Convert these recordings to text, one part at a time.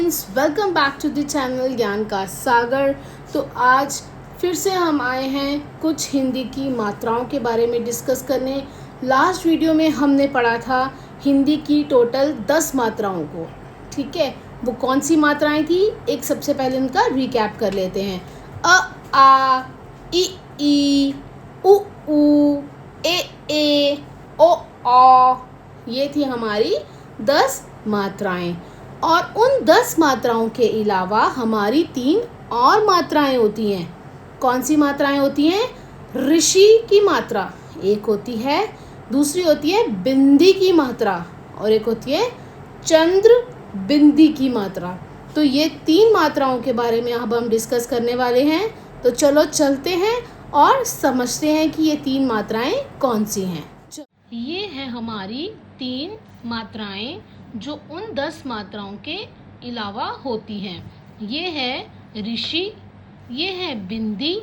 Friends, welcome back to the channel ज्ञान का सागर। तो आज फिर से हम आए हैं कुछ हिंदी की मात्राओं के बारे में डिस्कस करने। लास्ट वीडियो में हमने पढ़ा था हिंदी की टोटल 10 मात्राओं को। ठीक है, वो कौन सी मात्राएं थी, एक सबसे पहले उनका रिकैप कर लेते हैं। अ आ, ई उ ऊ, ए ओ औ, ये थी हमारी 10 मात्राएं। और उन 10 मात्राओं के अलावा हमारी 3 और मात्राएं होती हैं। कौन सी मात्राएं होती हैं? ऋषि की मात्रा एक होती है, दूसरी होती है बिंदी की मात्रा और एक होती है चंद्र बिंदी की मात्रा। तो ये 3 मात्राओं के बारे में अब हम डिस्कस करने वाले हैं। तो चलो चलते हैं और समझते हैं कि ये 3 मात्राएं कौन सी हैं। ये है हमारी 3 मात्राएं जो उन 10 मात्राओं के अलावा होती हैं। ये है ऋषि, ये है बिंदी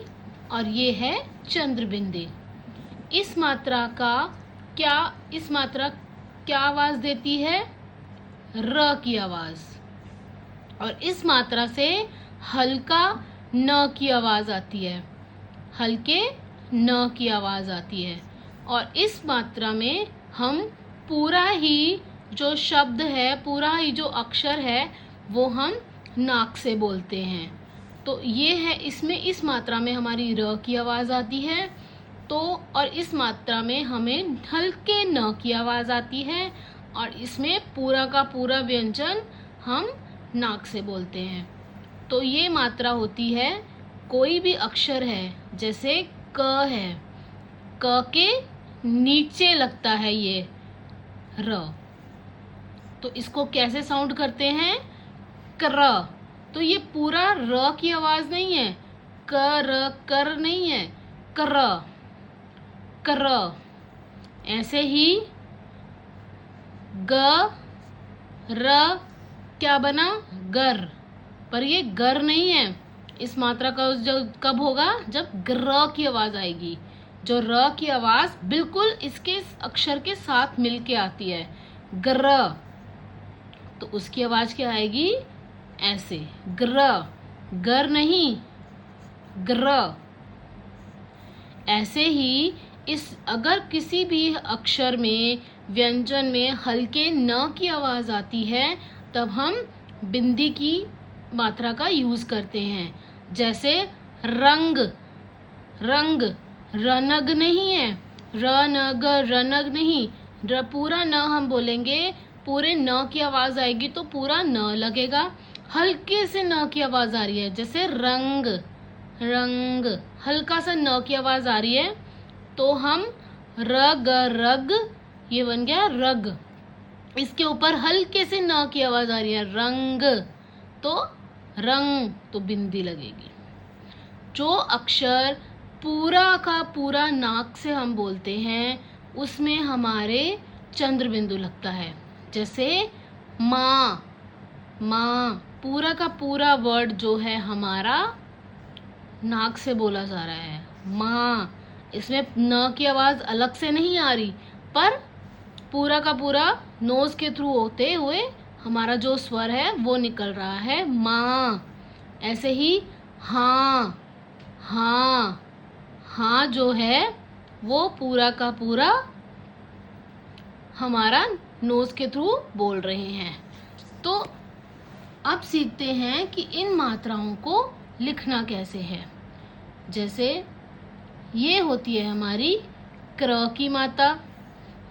और ये है चंद्र बिंदी। इस मात्रा क्या आवाज़ देती है? र की आवाज़। और इस मात्रा से हल्का न की आवाज़ आती है, हल्के न की आवाज़ आती है। और इस मात्रा में हम पूरा ही जो शब्द है, पूरा ही जो अक्षर है, वो हम नाक से बोलते हैं। तो ये है, इसमें इस मात्रा में हमारी र की आवाज़ आती है। तो और इस मात्रा में हमें हल्के न की आवाज़ आती है और इसमें पूरा का पूरा व्यंजन हम नाक से बोलते हैं। तो ये मात्रा होती है, कोई भी अक्षर है, जैसे क है, क के नीचे लगता है ये र, तो इसको कैसे साउंड करते हैं? क्र। तो ये पूरा र की आवाज नहीं है, कर नहीं है, क्र क्र। ऐसे ही ग र क्या बना? गर। पर ये गर नहीं है। इस मात्रा का जब कब होगा? जब ग्र की आवाज आएगी। जो र की आवाज बिल्कुल इसके अक्षर के साथ मिलके आती है, ग्र, तो उसकी आवाज क्या आएगी? ऐसे, ग्र, गर नहीं, ग्र। ऐसे ही अगर किसी भी अक्षर में, व्यंजन में हल्के न की आवाज आती है, तब हम बिंदी की मात्रा का यूज करते हैं। जैसे रंग, रंग, रनग नहीं है, रनग, रनग नहीं, पूरा न हम बोलेंगे, पूरे न की आवाज आएगी तो पूरा न लगेगा। हल्के से न की आवाज आ रही है, जैसे रंग, रंग, हल्का सा न की आवाज आ रही है, तो हम रग, रग, ये बन गया रग। इसके ऊपर हल्के से न की आवाज आ रही है, रंग, तो रंग, तो बिंदी लगेगी। जो अक्षर पूरा का पूरा नाक से हम बोलते हैं, उसमें हमारे चंद्र बिंदु लगता है। जैसे माँ, माँ, पूरा का पूरा वर्ड जो है हमारा नाक से बोला जा रहा है, माँ। इसमें न की आवाज अलग से नहीं आ रही, पर पूरा का पूरा नोज के थ्रू होते हुए हमारा जो स्वर है वो निकल रहा है, माँ। ऐसे ही हाँ, हाँ, हाँ जो है वो पूरा का पूरा हमारा नोज के थ्रू बोल रहे हैं। तो अब सीखते हैं कि इन मात्राओं को लिखना कैसे है। जैसे ये होती है हमारी क्र की मात्रा,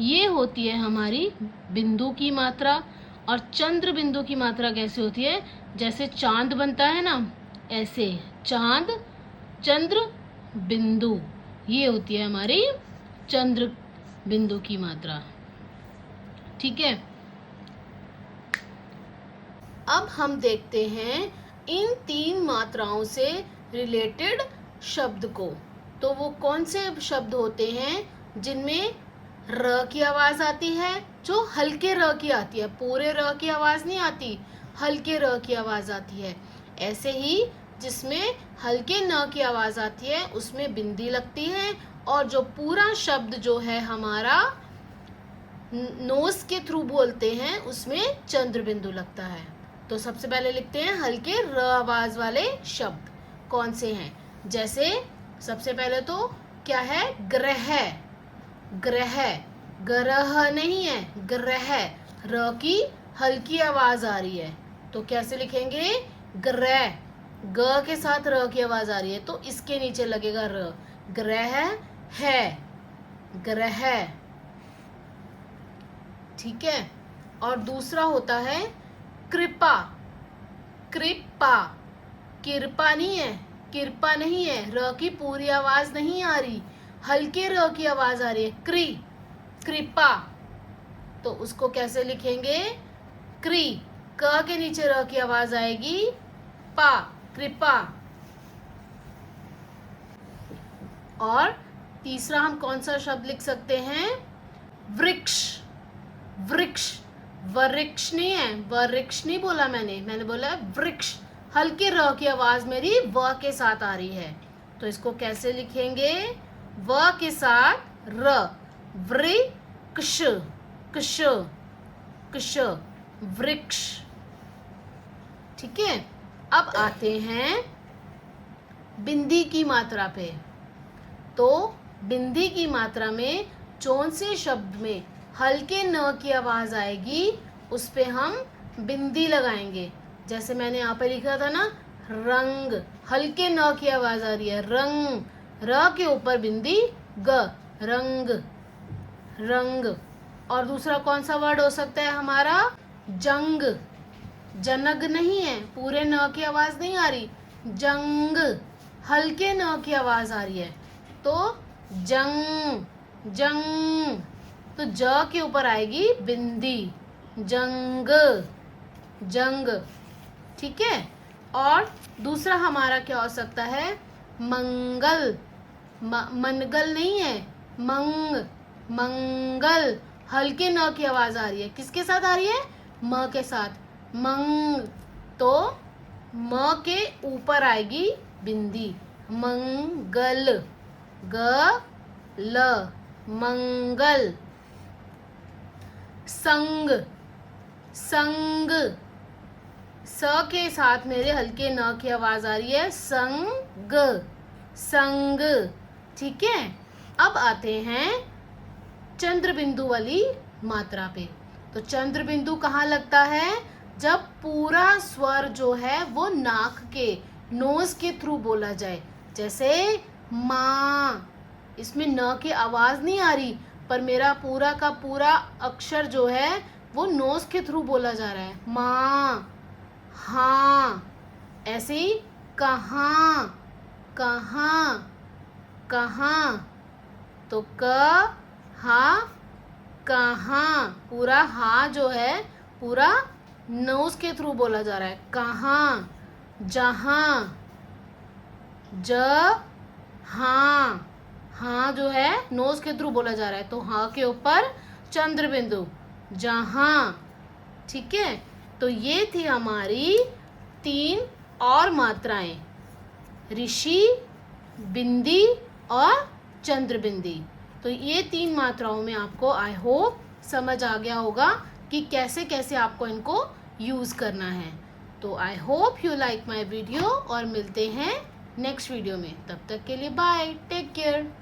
ये होती है हमारी बिंदु की मात्रा। और चंद्र बिंदु की मात्रा कैसे होती है? जैसे चांद बनता है ना, ऐसे चांद, चंद्र बिंदु, ये होती है हमारी चंद्र बिंदु की मात्रा। ठीक है, अब हम देखते हैं इन 3 मात्राओं से रिलेटेड शब्द को। तो वो कौन से शब्द होते हैं जिनमें र की आवाज आती है, जो हल्के र की आती है, पूरे र की आवाज नहीं आती, हल्के र की आवाज आती है। ऐसे ही जिसमें हल्के न की आवाज आती है उसमें बिंदी लगती है, और जो पूरा शब्द जो है हमारा नोज के थ्रू बोलते हैं उसमें चंद्र बिंदु लगता है। तो सबसे पहले लिखते हैं हल्के र आवाज वाले शब्द कौन से हैं। जैसे सबसे पहले तो क्या है, ग्रह। ग्रह, ग्रह नहीं है, ग्रह। र की हल्की आवाज आ रही है तो कैसे लिखेंगे, ग्रह। ग के साथ र की आवाज आ रही है तो इसके नीचे लगेगा र। ग्रह है, ग्रह। ठीक है। और दूसरा होता है कृपा। कृपा, कृपा नहीं है, कृपा नहीं है, र की पूरी आवाज नहीं आ रही, हल्के र की आवाज आ रही है, कृपा। तो उसको कैसे लिखेंगे, क्री। क के नीचे र की आवाज आएगी, पा, कृपा। और तीसरा हम कौन सा शब्द लिख सकते हैं, वृक्ष। वृक्ष, वृक्ष नहीं है, वृक्ष नहीं बोला मैंने बोला वृक्ष। हल्के र की आवाज मेरी व के साथ आ रही है तो इसको कैसे लिखेंगे, व के साथ र, वृक्ष, क्ष, क्ष, वृक्ष। ठीक है। अब आते हैं बिंदी की मात्रा पे। तो बिंदी की मात्रा में कौन से शब्द में हल्के न की आवाज आएगी उस पे हम बिंदी लगाएंगे। जैसे मैंने यहाँ पे लिखा था ना, रंग, हल्के न की आवाज आ रही है, रंग। र के ऊपर बिंदी ग, रंग, रंग। और दूसरा कौन सा वर्ड हो सकता है हमारा, जंग। जनग नहीं है, पूरे न की आवाज नहीं आ रही, जंग, हल्के न की आवाज आ रही है तो जंग, जंग। तो ज के ऊपर आएगी बिंदी, जंग, जंग। ठीक है। और दूसरा हमारा क्या हो सकता है, मंगल। मनगल नहीं है, मंग, मंगल। हल्के न की आवाज आ रही है, किसके साथ आ रही है, म के साथ, मंग। तो म के ऊपर आएगी बिंदी, मंगल, ग, ल, मंगल। संग, संग। स के साथ मेरे हल्के न की आवाज आ रही है, संग, संग। ठीक है। अब आते हैं चंद्र बिंदु वाली मात्रा पे। तो चंद्र बिंदु कहाँ लगता है, जब पूरा स्वर जो है वो नाक के, नोज के थ्रू बोला जाए। जैसे माँ, इसमें न की आवाज नहीं आ रही पर मेरा पूरा का पूरा अक्षर जो है वो नोज के थ्रू बोला जा रहा है, माँ, हाँ। ऐसे ही कहाँ, कहाँ, कहाँ। तो क, हा, कहाँ, पूरा हा जो है पूरा नोज के थ्रू बोला जा रहा है, कहाँ, जहाँ, ज, हाँ। हाँ जो है नोज के थ्रू बोला जा रहा है तो हाँ के ऊपर चंद्र बिंदु, जहाँ। ठीक है। तो ये थी हमारी 3 और मात्राएं, ऋषि, बिंदी और चंद्र बिंदी। तो ये 3 मात्राओं में आपको आई होप समझ आ गया होगा कि कैसे कैसे आपको इनको यूज़ करना है। तो I hope you like my video और मिलते हैं नेक्स्ट वीडियो में। तब तक के लिए बाय, टेक केयर।